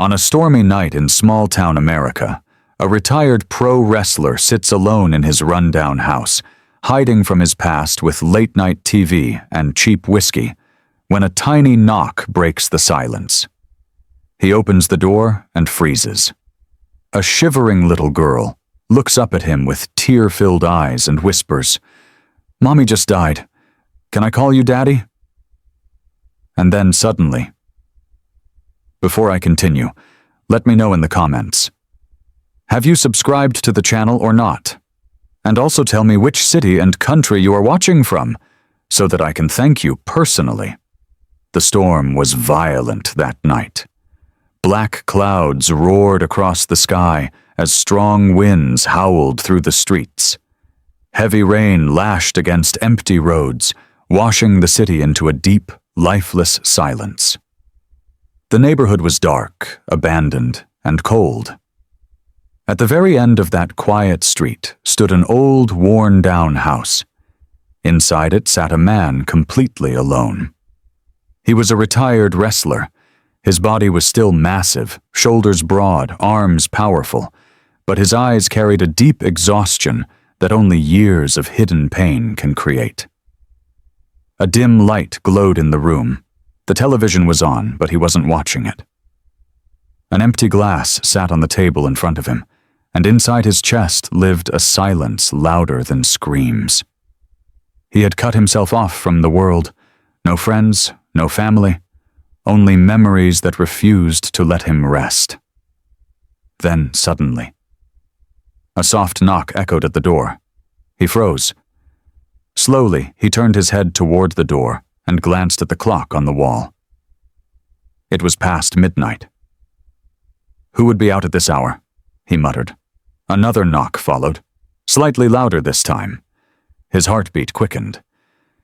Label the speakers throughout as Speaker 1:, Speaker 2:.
Speaker 1: On a stormy night in small-town America, a retired pro wrestler sits alone in his rundown house, hiding from his past with late-night TV and cheap whiskey, when a tiny knock breaks the silence. He opens the door and freezes. A shivering little girl looks up at him with tear-filled eyes and whispers, "Mommy just died. Can I call you Daddy?" And then suddenly, before I continue, let me know in the comments. Have you subscribed to the channel or not? And also tell me which city and country you are watching from, so that I can thank you personally. The storm was violent that night. Black clouds roared across the sky as strong winds howled through the streets. Heavy rain lashed against empty roads, washing the city into a deep, lifeless silence. The neighborhood was dark, abandoned, and cold. At the very end of that quiet street stood an old, worn-down house. Inside it sat a man completely alone. He was a retired wrestler. His body was still massive, shoulders broad, arms powerful, but his eyes carried a deep exhaustion that only years of hidden pain can create. A dim light glowed in the room. The television was on, but he wasn't watching it. An empty glass sat on the table in front of him, and inside his chest lived a silence louder than screams. He had cut himself off from the world. No friends, no family, only memories that refused to let him rest. Then, suddenly, a soft knock echoed at the door. He froze. Slowly, he turned his head toward the door and glanced at the clock on the wall. It was past midnight. "Who would be out at this hour?" he muttered. Another knock followed, slightly louder this time. His heartbeat quickened.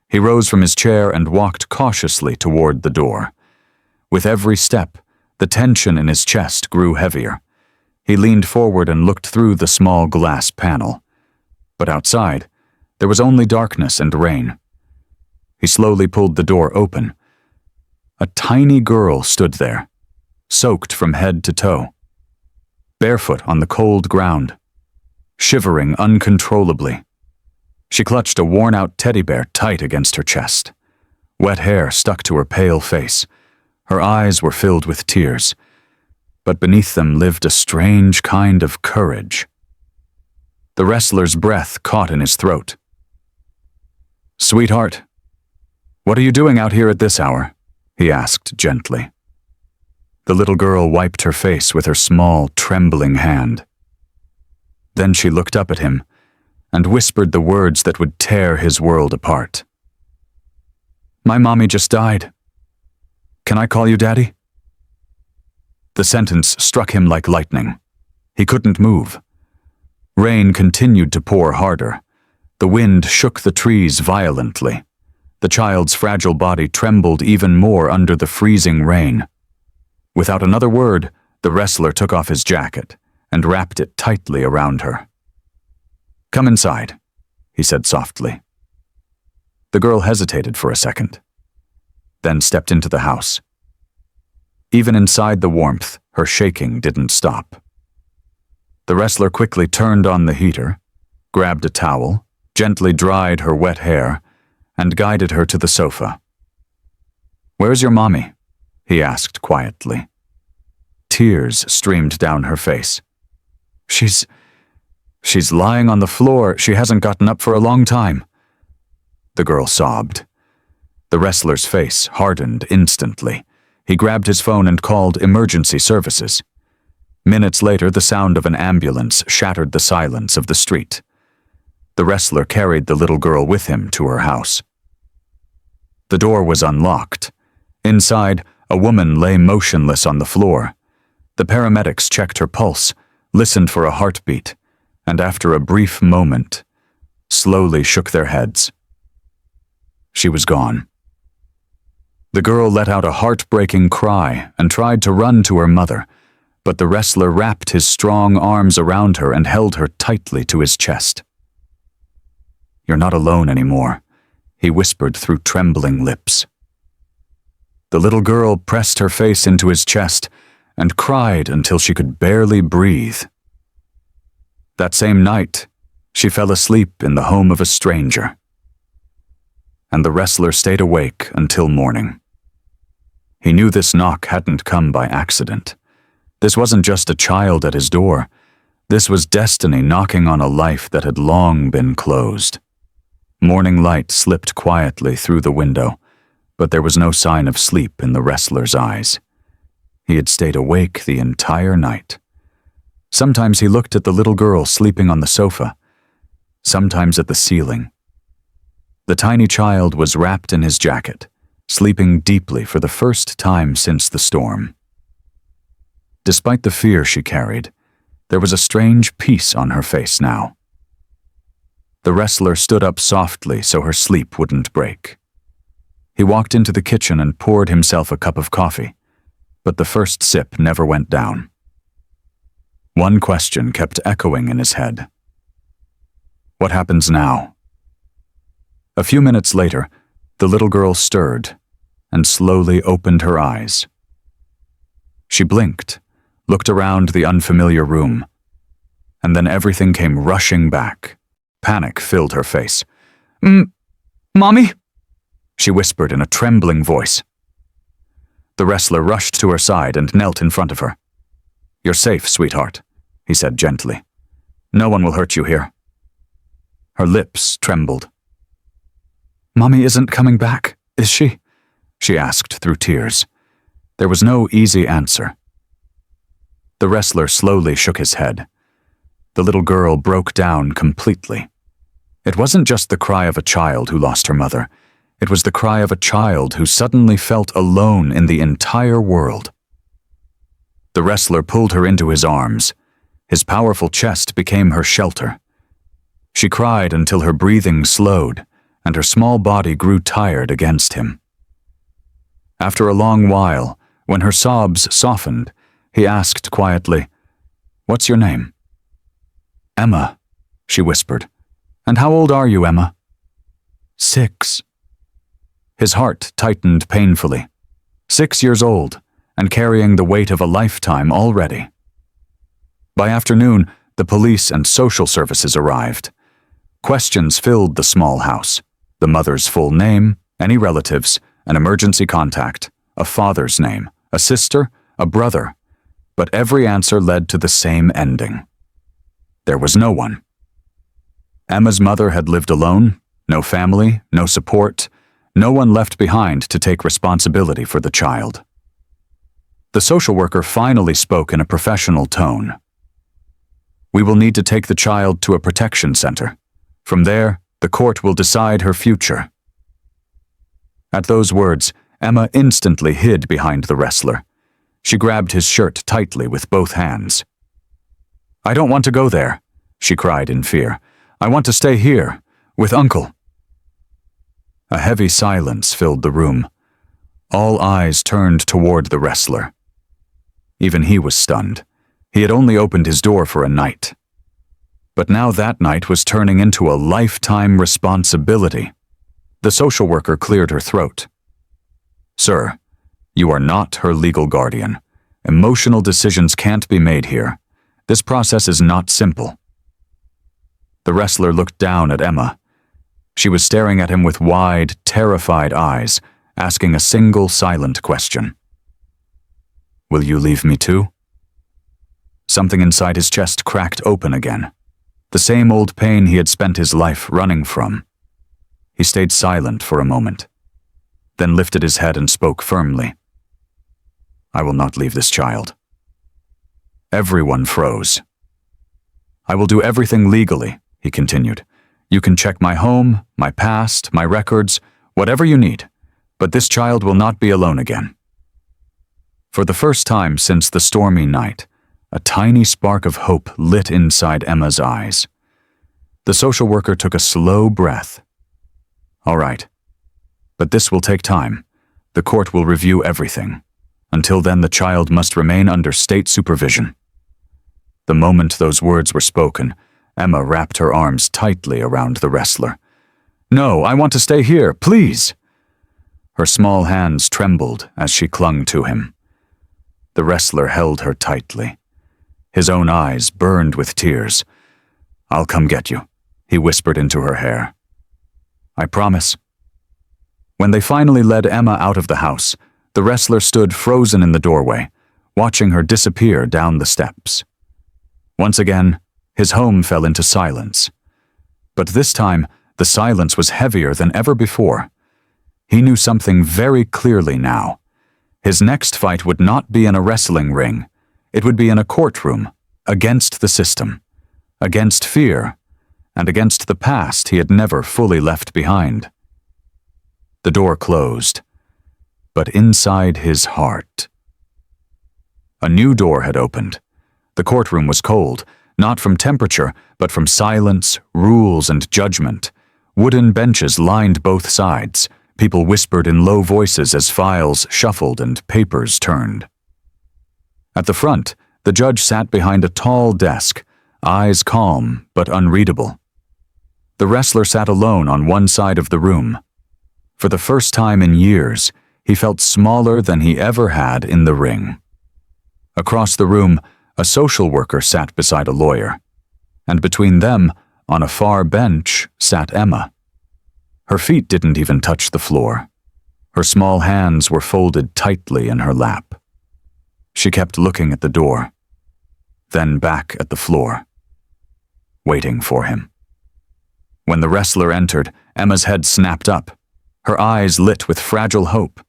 Speaker 1: He rose from his chair and walked cautiously toward the door. With every step, the tension in his chest grew heavier. He leaned forward and looked through the small glass panel. But outside, there was only darkness and rain. He slowly pulled the door open. A tiny girl stood there, soaked from head to toe, barefoot on the cold ground, shivering uncontrollably. She clutched a worn-out teddy bear tight against her chest. Wet hair stuck to her pale face. Her eyes were filled with tears, but beneath them lived a strange kind of courage. The wrestler's breath caught in his throat. "Sweetheart, what are you doing out here at this hour?" he asked gently. The little girl wiped her face with her small, trembling hand. Then she looked up at him and whispered the words that would tear his world apart. "My mommy just died. Can I call you Daddy?" The sentence struck him like lightning. He couldn't move. Rain continued to pour harder. The wind shook the trees violently. The child's fragile body trembled even more under the freezing rain. Without another word, the wrestler took off his jacket and wrapped it tightly around her. "Come inside," he said softly. The girl hesitated for a second, then stepped into the house. Even inside the warmth, her shaking didn't stop. The wrestler quickly turned on the heater, grabbed a towel, gently dried her wet hair, and guided her to the sofa. "Where's your mommy?" he asked quietly. Tears streamed down her face. She's lying on the floor. She hasn't gotten up for a long time." The girl sobbed. The wrestler's face hardened instantly. He grabbed his phone and called emergency services. Minutes later, the sound of an ambulance shattered the silence of the street. The wrestler carried the little girl with him to her house. The door was unlocked. Inside, a woman lay motionless on the floor. The paramedics checked her pulse, listened for a heartbeat, and after a brief moment, slowly shook their heads. She was gone. The girl let out a heartbreaking cry and tried to run to her mother, but the wrestler wrapped his strong arms around her and held her tightly to his chest. "You're not alone anymore," he whispered through trembling lips. The little girl pressed her face into his chest and cried until she could barely breathe. That same night, she fell asleep in the home of a stranger. And the wrestler stayed awake until morning. He knew this knock hadn't come by accident. This wasn't just a child at his door. This was destiny knocking on a life that had long been closed. Morning light slipped quietly through the window, but there was no sign of sleep in the wrestler's eyes. He had stayed awake the entire night. Sometimes he looked at the little girl sleeping on the sofa, sometimes at the ceiling. The tiny child was wrapped in his jacket, sleeping deeply for the first time since the storm. Despite the fear she carried, there was a strange peace on her face now. The wrestler stood up softly so her sleep wouldn't break. He walked into the kitchen and poured himself a cup of coffee, but the first sip never went down. One question kept echoing in his head. What happens now? A few minutes later, the little girl stirred and slowly opened her eyes. She blinked, looked around the unfamiliar room, and then everything came rushing back. Panic filled her face. Mommy? She whispered in a trembling voice. The wrestler rushed to her side and knelt in front of her. You're safe, sweetheart, he said gently. No one will hurt you here. Her lips trembled. Mommy isn't coming back, is she? She asked through tears. There was no easy answer. The wrestler slowly shook his head. The little girl broke down completely. It wasn't just the cry of a child who lost her mother. It was the cry of a child who suddenly felt alone in the entire world. The wrestler pulled her into his arms. His powerful chest became her shelter. She cried until her breathing slowed, and her small body grew tired against him. After a long while, when her sobs softened, he asked quietly, What's your name? Emma, she whispered. And how old are you, Emma? 6. His heart tightened painfully. 6 years old, and carrying the weight of a lifetime already. By afternoon, the police and social services arrived. Questions filled the small house. The mother's full name, any relatives, an emergency contact, a father's name, a sister, a brother. But every answer led to the same ending. There was no one. Emma's mother had lived alone, no family, no support, no one left behind to take responsibility for the child. The social worker finally spoke in a professional tone. We will need to take the child to a protection center. From there, the court will decide her future. At those words, Emma instantly hid behind the wrestler. She grabbed his shirt tightly with both hands. I don't want to go there, she cried in fear. I want to stay here, with Uncle. A heavy silence filled the room. All eyes turned toward the wrestler. Even he was stunned. He had only opened his door for a night. But now that night was turning into a lifetime responsibility. The social worker cleared her throat. Sir, you are not her legal guardian. Emotional decisions can't be made here. This process is not simple. The wrestler looked down at Emma. She was staring at him with wide, terrified eyes, asking a single silent question. Will you leave me too? Something inside his chest cracked open again. The same old pain he had spent his life running from. He stayed silent for a moment, then lifted his head and spoke firmly. I will not leave this child. Everyone froze. I will do everything legally, he continued. You can check my home, my past, my records, whatever you need, but this child will not be alone again. For the first time since the stormy night, a tiny spark of hope lit inside Emma's eyes. The social worker took a slow breath. All right, but this will take time. The court will review everything. Until then, the child must remain under state supervision. The moment those words were spoken, Emma wrapped her arms tightly around the wrestler. No, I want to stay here, please. Her small hands trembled as she clung to him. The wrestler held her tightly. His own eyes burned with tears. "I'll come get you," he whispered into her hair. "I promise." When they finally led Emma out of the house, the wrestler stood frozen in the doorway, watching her disappear down the steps. Once again, his home fell into silence. But this time, the silence was heavier than ever before. He knew something very clearly now. His next fight would not be in a wrestling ring. It would be in a courtroom, against the system, against fear, and against the past he had never fully left behind. The door closed, but inside his heart, a new door had opened. The courtroom was cold, not from temperature, but from silence, rules, and judgment. Wooden benches lined both sides. People whispered in low voices as files shuffled and papers turned. At the front, the judge sat behind a tall desk, eyes calm but unreadable. The wrestler sat alone on one side of the room. For the first time in years, he felt smaller than he ever had in the ring. Across the room, a social worker sat beside a lawyer, and between them, on a far bench, sat Emma. Her feet didn't even touch the floor. Her small hands were folded tightly in her lap. She kept looking at the door, then back at the floor, waiting for him. When the wrestler entered, Emma's head snapped up, her eyes lit with fragile hope.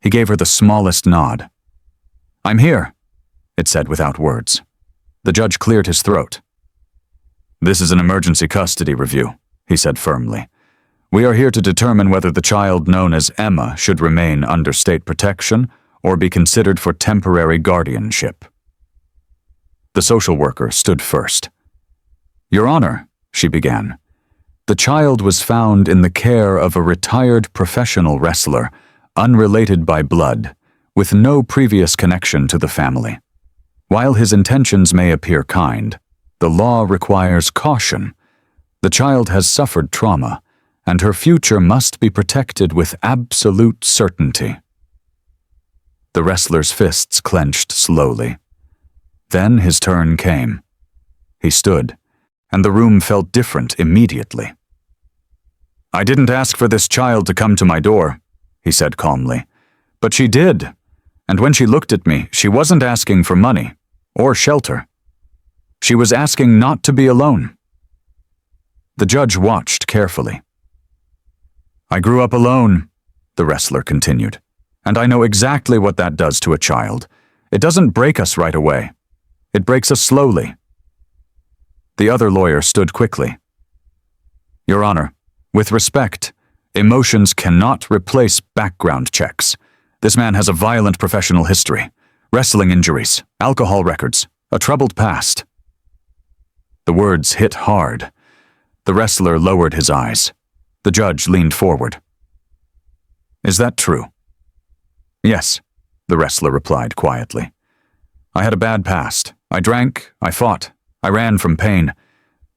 Speaker 1: He gave her the smallest nod. "I'm here," it said without words. The judge cleared his throat. "This is an emergency custody review," he said firmly. "We are here to determine whether the child known as Emma should remain under state protection or be considered for temporary guardianship." The social worker stood first. "Your Honor," she began, "the child was found in the care of a retired professional wrestler, unrelated by blood, with no previous connection to the family. While his intentions may appear kind, the law requires caution. The child has suffered trauma, and her future must be protected with absolute certainty." The wrestler's fists clenched slowly. Then his turn came. He stood, and the room felt different immediately. "I didn't ask for this child to come to my door," he said calmly. "But she did, and when she looked at me, she wasn't asking for money or shelter. She was asking not to be alone." The judge watched carefully. "I grew up alone," the wrestler continued, "and I know exactly what that does to a child. It doesn't break us right away. It breaks us slowly." The other lawyer stood quickly. "Your Honor, with respect, emotions cannot replace background checks. This man has a violent professional history, wrestling injuries, alcohol records, a troubled past." The words hit hard. The wrestler lowered his eyes. The judge leaned forward. "Is that true?" "Yes," the wrestler replied quietly. "I had a bad past. I drank, I fought, I ran from pain.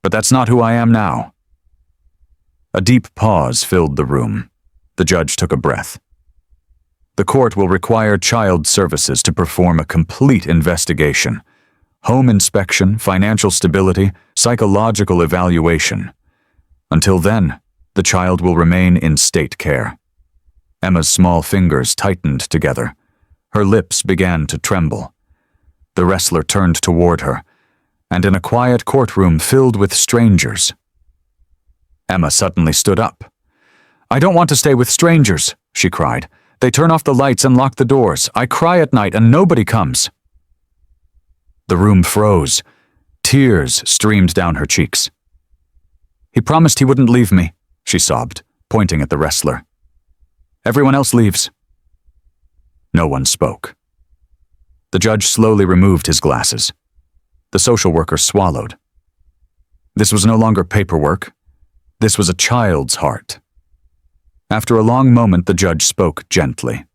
Speaker 1: But that's not who I am now." A deep pause filled the room. The judge took a breath. "The court will require child services to perform a complete investigation. Home inspection, financial stability, psychological evaluation. Until then, the child will remain in state care." Emma's small fingers tightened together. Her lips began to tremble. The wrestler turned toward her, and in a quiet courtroom filled with strangers, Emma suddenly stood up. "I don't want to stay with strangers," she cried. "They turn off the lights and lock the doors. I cry at night and nobody comes." The room froze. Tears streamed down her cheeks. "He promised he wouldn't leave me," she sobbed, pointing at the wrestler. "Everyone else leaves." No one spoke. The judge slowly removed his glasses. The social worker swallowed. This was no longer paperwork. This was a child's heart. After a long moment, the judge spoke gently.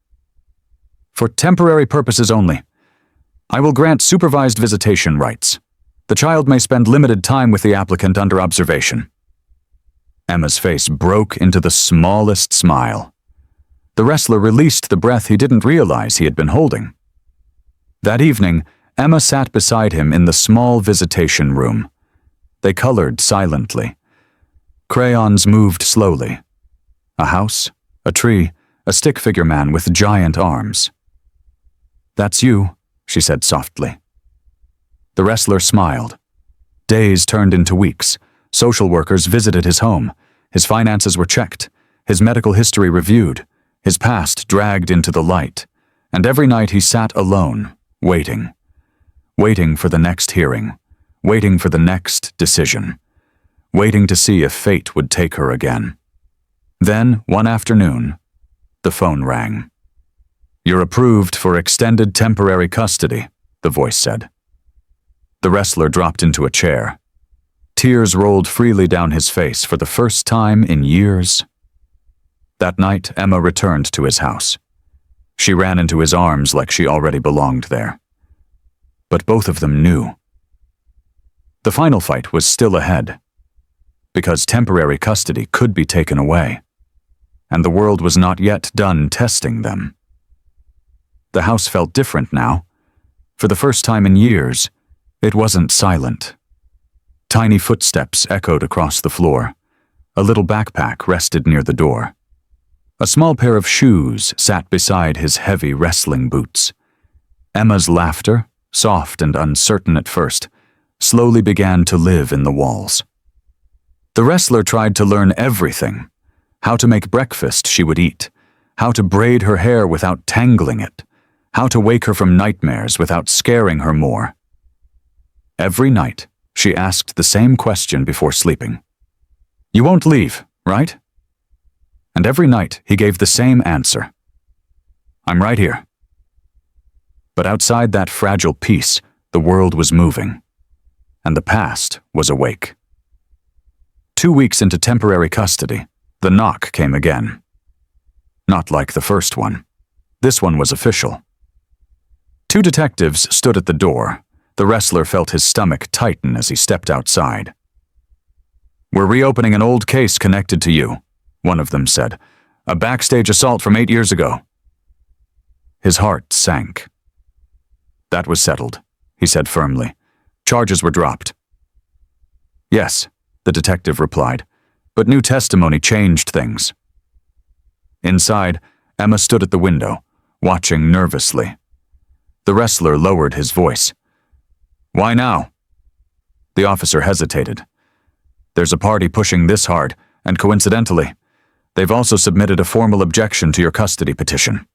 Speaker 1: "For temporary purposes only, I will grant supervised visitation rights. The child may spend limited time with the applicant under observation." Emma's face broke into the smallest smile. The wrestler released the breath he didn't realize he had been holding. That evening, Emma sat beside him in the small visitation room. They colored silently. Crayons moved slowly. A house, a tree, a stick figure man with giant arms. "That's you," she said softly. The wrestler smiled. Days turned into weeks. Social workers visited his home. His finances were checked, his medical history reviewed, his past dragged into the light, and every night he sat alone, waiting. Waiting for the next hearing, waiting for the next decision, waiting to see if fate would take her again. Then, one afternoon, the phone rang. "You're approved for extended temporary custody," the voice said. The wrestler dropped into a chair. Tears rolled freely down his face for the first time in years. That night, Emma returned to his house. She ran into his arms like she already belonged there. But both of them knew. The final fight was still ahead, because temporary custody could be taken away, and the world was not yet done testing them. The house felt different now. For the first time in years, it wasn't silent. Tiny footsteps echoed across the floor. A little backpack rested near the door. A small pair of shoes sat beside his heavy wrestling boots. Emma's laughter, soft and uncertain at first, slowly began to live in the walls. The wrestler tried to learn everything: how to make breakfast she would eat, how to braid her hair without tangling it, how to wake her from nightmares without scaring her more. Every night, she asked the same question before sleeping. "You won't leave, right?" And every night he gave the same answer. "I'm right here." But outside that fragile peace, the world was moving, and the past was awake. 2 weeks into temporary custody, the knock came again. Not like the first one. This one was official. 2 detectives stood at the door. The wrestler felt his stomach tighten as he stepped outside. "We're reopening an old case connected to you," one of them said. "A backstage assault from 8 years ago." His heart sank. "That was settled," he said firmly. "Charges were dropped." "Yes," the detective replied, "but new testimony changed things." Inside, Emma stood at the window, watching nervously. The wrestler lowered his voice. "Why now?" The officer hesitated. "There's a party pushing this hard, and coincidentally, they've also submitted a formal objection to your custody petition."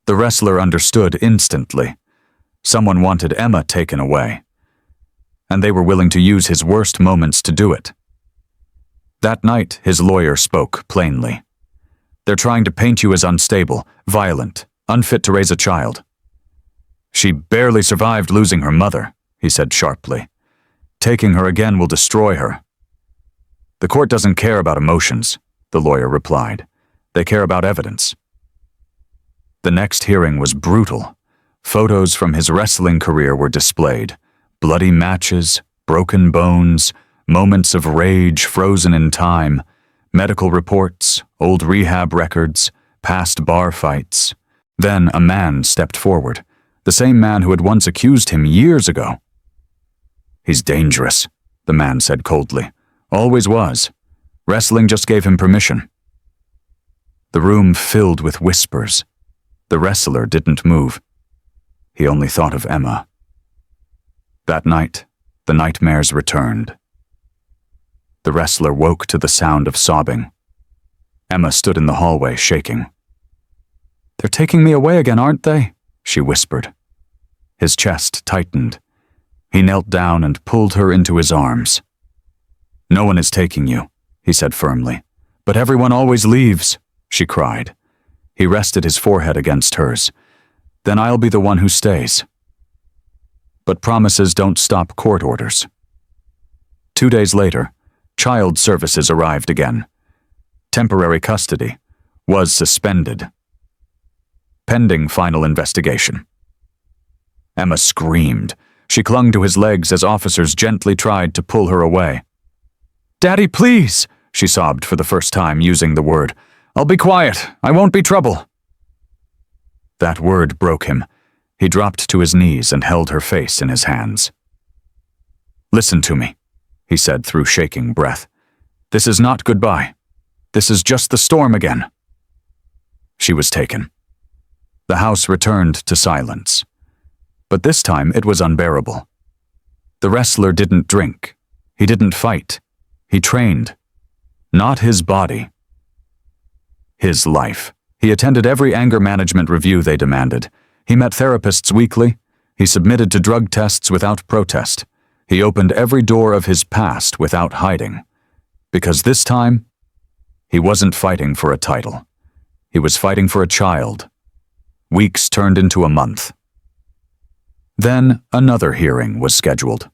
Speaker 1: The wrestler understood instantly. Someone wanted Emma taken away, and they were willing to use his worst moments to do it. That night, his lawyer spoke plainly. "They're trying to paint you as unstable, violent, unfit to raise a child." "She barely survived losing her mother," he said sharply. "Taking her again will destroy her." "The court doesn't care about emotions," the lawyer replied. "They care about evidence." The next hearing was brutal. Photos from his wrestling career were displayed. Bloody matches, broken bones, moments of rage frozen in time, medical reports, old rehab records, past bar fights. Then a man stepped forward. The same man who had once accused him years ago. "He's dangerous," the man said coldly. "Always was. Wrestling just gave him permission." The room filled with whispers. The wrestler didn't move. He only thought of Emma. That night, the nightmares returned. The wrestler woke to the sound of sobbing. Emma stood in the hallway, shaking. "They're taking me away again, aren't they?" she whispered. His chest tightened. He knelt down and pulled her into his arms. "No one is taking you," he said firmly. "But everyone always leaves," she cried. He rested his forehead against hers. "Then I'll be the one who stays." But promises don't stop court orders. 2 days later, child services arrived again. Temporary custody was suspended, pending final investigation. Emma screamed. She clung to his legs as officers gently tried to pull her away. "Daddy, please," she sobbed for the first time, using the word. "I'll be quiet. I won't be trouble." That word broke him. He dropped to his knees and held her face in his hands. "Listen to me," he said through shaking breath. "This is not goodbye. This is just the storm again." She was taken. The house returned to silence. But this time it was unbearable. The wrestler didn't drink. He didn't fight. He trained. Not his body. His life. He attended every anger management review they demanded. He met therapists weekly. He submitted to drug tests without protest. He opened every door of his past without hiding. Because this time, he wasn't fighting for a title. He was fighting for a child. Weeks turned into a month. Then another hearing was scheduled.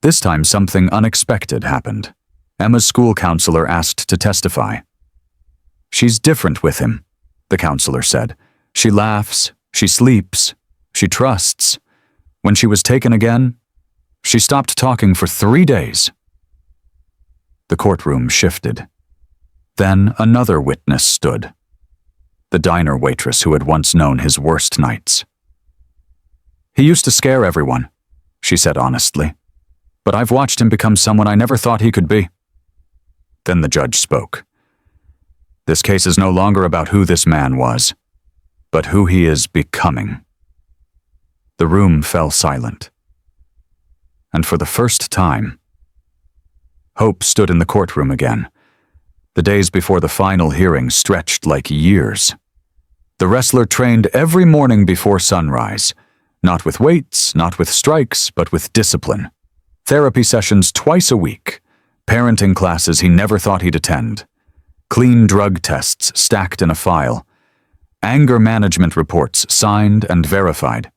Speaker 1: This time something unexpected happened. Emma's school counselor asked to testify. "She's different with him," the counselor said. "She laughs, she sleeps, she trusts. When she was taken again, she stopped talking for 3 days." The courtroom shifted. Then another witness stood. The diner waitress who had once known his worst nights. "He used to scare everyone," she said honestly. "But I've watched him become someone I never thought he could be." Then the judge spoke. "This case is no longer about who this man was, but who he is becoming." The room fell silent. And for the first time, hope stood in the courtroom again. The days before the final hearing stretched like years. The wrestler trained every morning before sunrise, not with weights, not with strikes, but with discipline. Therapy sessions twice a week, parenting classes he never thought he'd attend, clean drug tests stacked in a file, anger management reports signed and verified.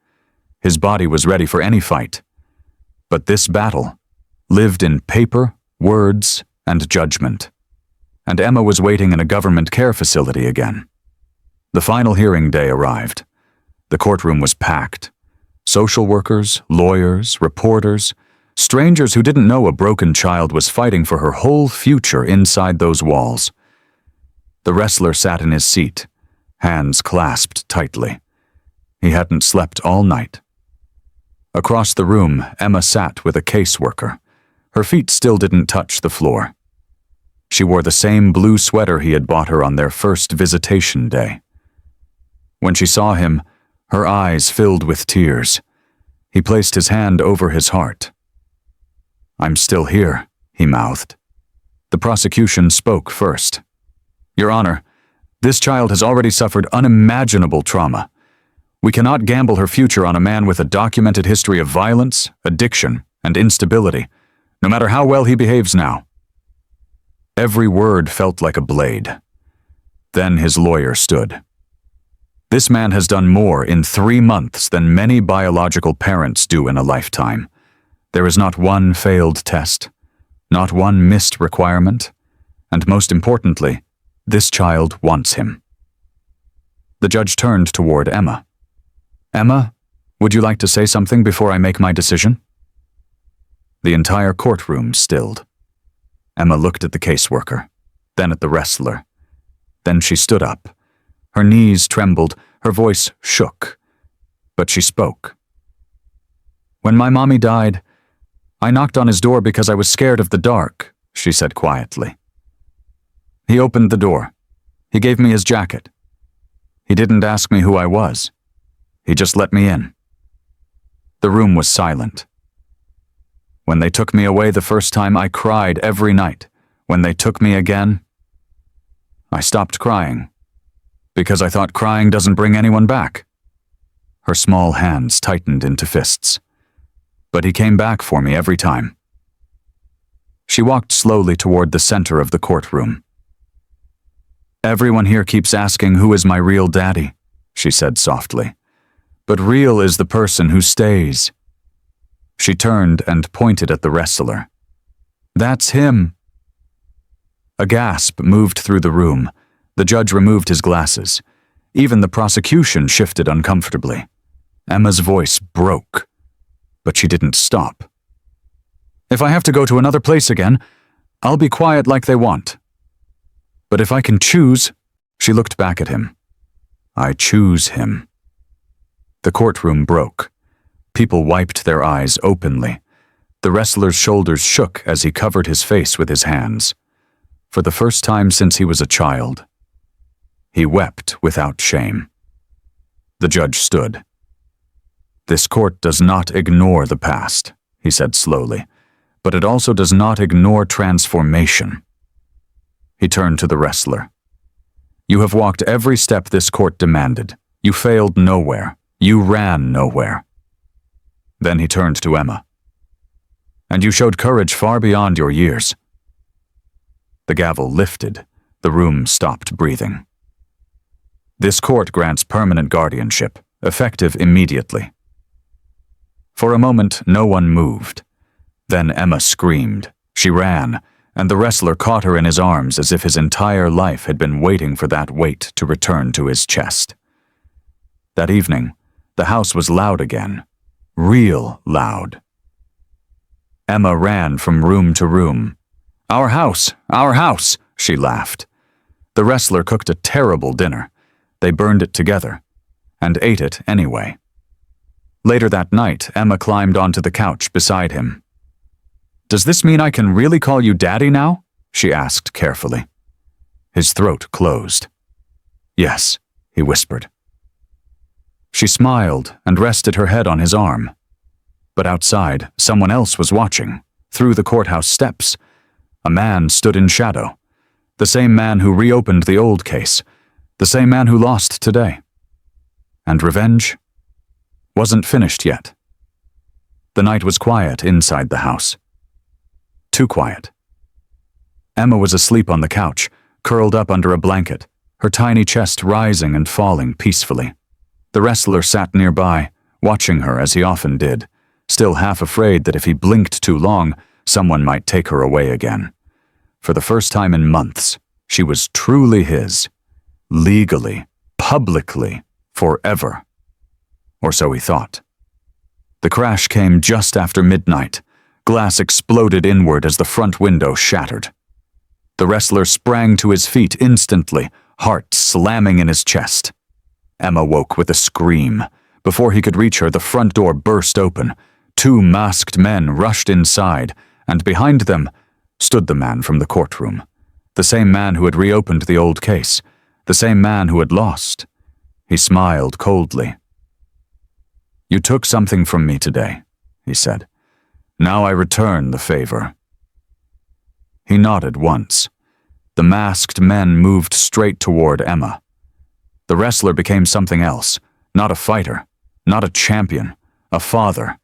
Speaker 1: His body was ready for any fight. But this battle lived in paper, words, and judgment. And Emma was waiting in a government care facility again. The final hearing day arrived. The courtroom was packed. Social workers, lawyers, reporters, strangers who didn't know a broken child was fighting for her whole future inside those walls. The wrestler sat in his seat, hands clasped tightly. He hadn't slept all night. Across the room, Emma sat with a caseworker. Her feet still didn't touch the floor. She wore the same blue sweater he had bought her on their first visitation day. When she saw him, her eyes filled with tears. He placed his hand over his heart. "I'm still here," he mouthed. The prosecution spoke first. "Your Honor, this child has already suffered unimaginable trauma. We cannot gamble her future on a man with a documented history of violence, addiction, and instability, no matter how well he behaves now." Every word felt like a blade. Then his lawyer stood. "This man has done more in 3 months than many biological parents do in a lifetime. There is not one failed test, not one missed requirement, and most importantly, this child wants him." The judge turned toward Emma. "Emma, would you like to say something before I make my decision?" The entire courtroom stilled. Emma looked at the caseworker, then at the wrestler. Then she stood up. Her knees trembled, her voice shook. But she spoke. "When my mommy died, I knocked on his door because I was scared of the dark," she said quietly. "He opened the door. He gave me his jacket. He didn't ask me who I was. He just let me in." The room was silent. "When they took me away the first time, I cried every night. When they took me again, I stopped crying, because I thought crying doesn't bring anyone back." Her small hands tightened into fists. "But he came back for me every time." She walked slowly toward the center of the courtroom. "Everyone here keeps asking who is my real daddy," she said softly. "But real is the person who stays." She turned and pointed at the wrestler. "That's him." A gasp moved through the room. The judge removed his glasses. Even the prosecution shifted uncomfortably. Emma's voice broke, but she didn't stop. "If I have to go to another place again, I'll be quiet like they want. But if I can choose," she looked back at him, "I choose him." The courtroom broke. People wiped their eyes openly. The wrestler's shoulders shook as he covered his face with his hands. For the first time since he was a child, he wept without shame. The judge stood. "This court does not ignore the past," he said slowly, "but it also does not ignore transformation." He turned to the wrestler. "You have walked every step this court demanded. You failed nowhere. You ran nowhere." Then he turned to Emma. "And you showed courage far beyond your years." The gavel lifted. The room stopped breathing. "This court grants permanent guardianship, effective immediately." For a moment, no one moved. Then Emma screamed. She ran, and the wrestler caught her in his arms as if his entire life had been waiting for that weight to return to his chest. That evening, the house was loud again. Real loud. Emma ran from room to room. Our house," she laughed. The wrestler cooked a terrible dinner. They burned it together, and ate it anyway. Later that night, Emma climbed onto the couch beside him. "Does this mean I can really call you Daddy now?" she asked carefully. His throat closed. "Yes," he whispered. She smiled and rested her head on his arm. But outside, someone else was watching, through the courthouse steps. A man stood in shadow. The same man who reopened the old case. The same man who lost today. And revenge wasn't finished yet. The night was quiet inside the house. Too quiet. Emma was asleep on the couch, curled up under a blanket, her tiny chest rising and falling peacefully. The wrestler sat nearby, watching her as he often did, still half afraid that if he blinked too long, someone might take her away again. For the first time in months, she was truly his. Legally, publicly, forever. Or so he thought. The crash came just after midnight. Glass exploded inward as the front window shattered. The wrestler sprang to his feet instantly, heart slamming in his chest. Emma woke with a scream. Before he could reach her, the front door burst open. 2 masked men rushed inside, and behind them stood the man from the courtroom. The same man who had reopened the old case. The same man who had lost. He smiled coldly. "You took something from me today," he said. "Now I return the favor." He nodded once. The masked men moved straight toward Emma. The wrestler became something else, not a fighter, not a champion, a father.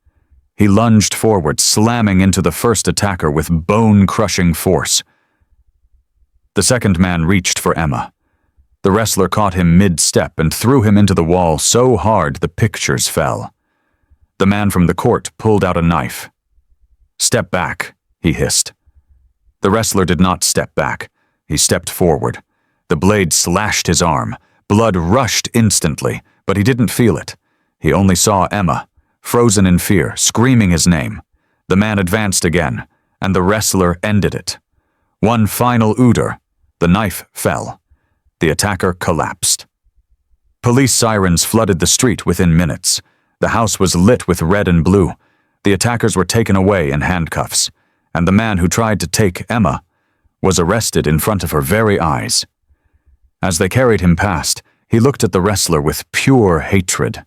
Speaker 1: He lunged forward, slamming into the first attacker with bone-crushing force. The second man reached for Emma. The wrestler caught him mid-step and threw him into the wall so hard the pictures fell. The man from the court pulled out a knife. "Step back," he hissed. The wrestler did not step back. He stepped forward. The blade slashed his arm. Blood rushed instantly, but he didn't feel it. He only saw Emma, frozen in fear, screaming his name. The man advanced again, and the wrestler ended it. One final Uder. The knife fell. The attacker collapsed. Police sirens flooded the street within minutes. The house was lit with red and blue. The attackers were taken away in handcuffs, and the man who tried to take Emma was arrested in front of her very eyes. As they carried him past, he looked at the wrestler with pure hatred.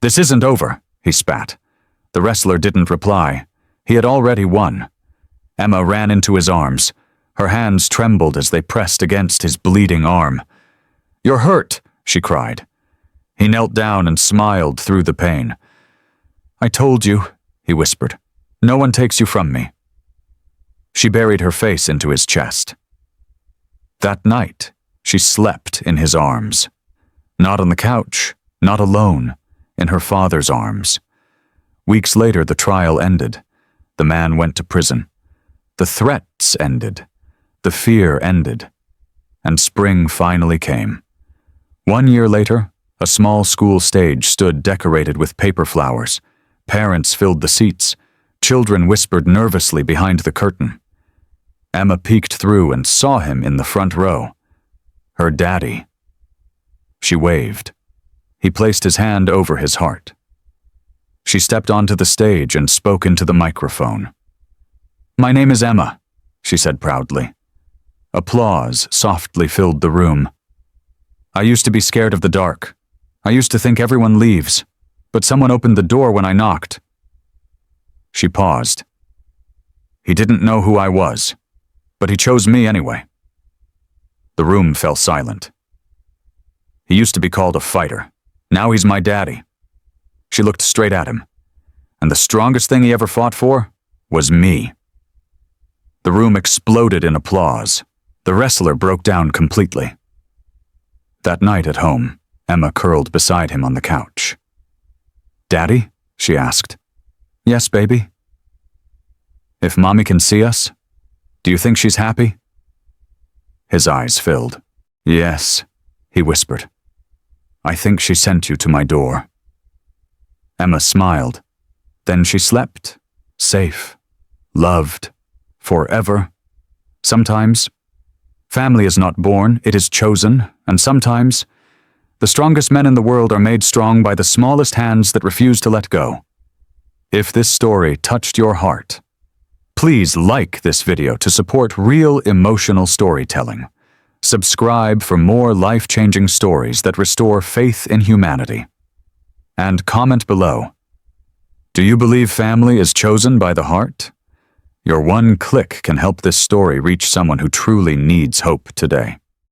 Speaker 1: "This isn't over," he spat. The wrestler didn't reply. He had already won. Emma ran into his arms. Her hands trembled as they pressed against his bleeding arm. "You're hurt," she cried. He knelt down and smiled through the pain. "I told you," he whispered. "No one takes you from me." She buried her face into his chest. That night, she slept in his arms. Not on the couch, not alone, in her father's arms. Weeks later, the trial ended. The man went to prison. The threats ended. The fear ended. And spring finally came. 1 year later, a small school stage stood decorated with paper flowers. Parents filled the seats. Children whispered nervously behind the curtain. Emma peeked through and saw him in the front row. Her daddy. She waved. He placed his hand over his heart. She stepped onto the stage and spoke into the microphone. "My name is Emma," she said proudly. Applause softly filled the room. "I used to be scared of the dark. I used to think everyone leaves, but someone opened the door when I knocked." She paused. "He didn't know who I was, but he chose me anyway." The room fell silent. "He used to be called a fighter. Now he's my daddy." She looked straight at him. "And the strongest thing he ever fought for was me." The room exploded in applause. The wrestler broke down completely. That night at home, Emma curled beside him on the couch. "Daddy?" she asked. "Yes, baby." "If Mommy can see us, do you think she's happy?" His eyes filled. "Yes," he whispered. "I think she sent you to my door." Emma smiled. Then she slept, safe, loved, forever. Sometimes, family is not born, it is chosen, and sometimes, the strongest men in the world are made strong by the smallest hands that refuse to let go. If this story touched your heart, please like this video to support real emotional storytelling. Subscribe for more life-changing stories that restore faith in humanity. And comment below. Do you believe family is chosen by the heart? Your one click can help this story reach someone who truly needs hope today.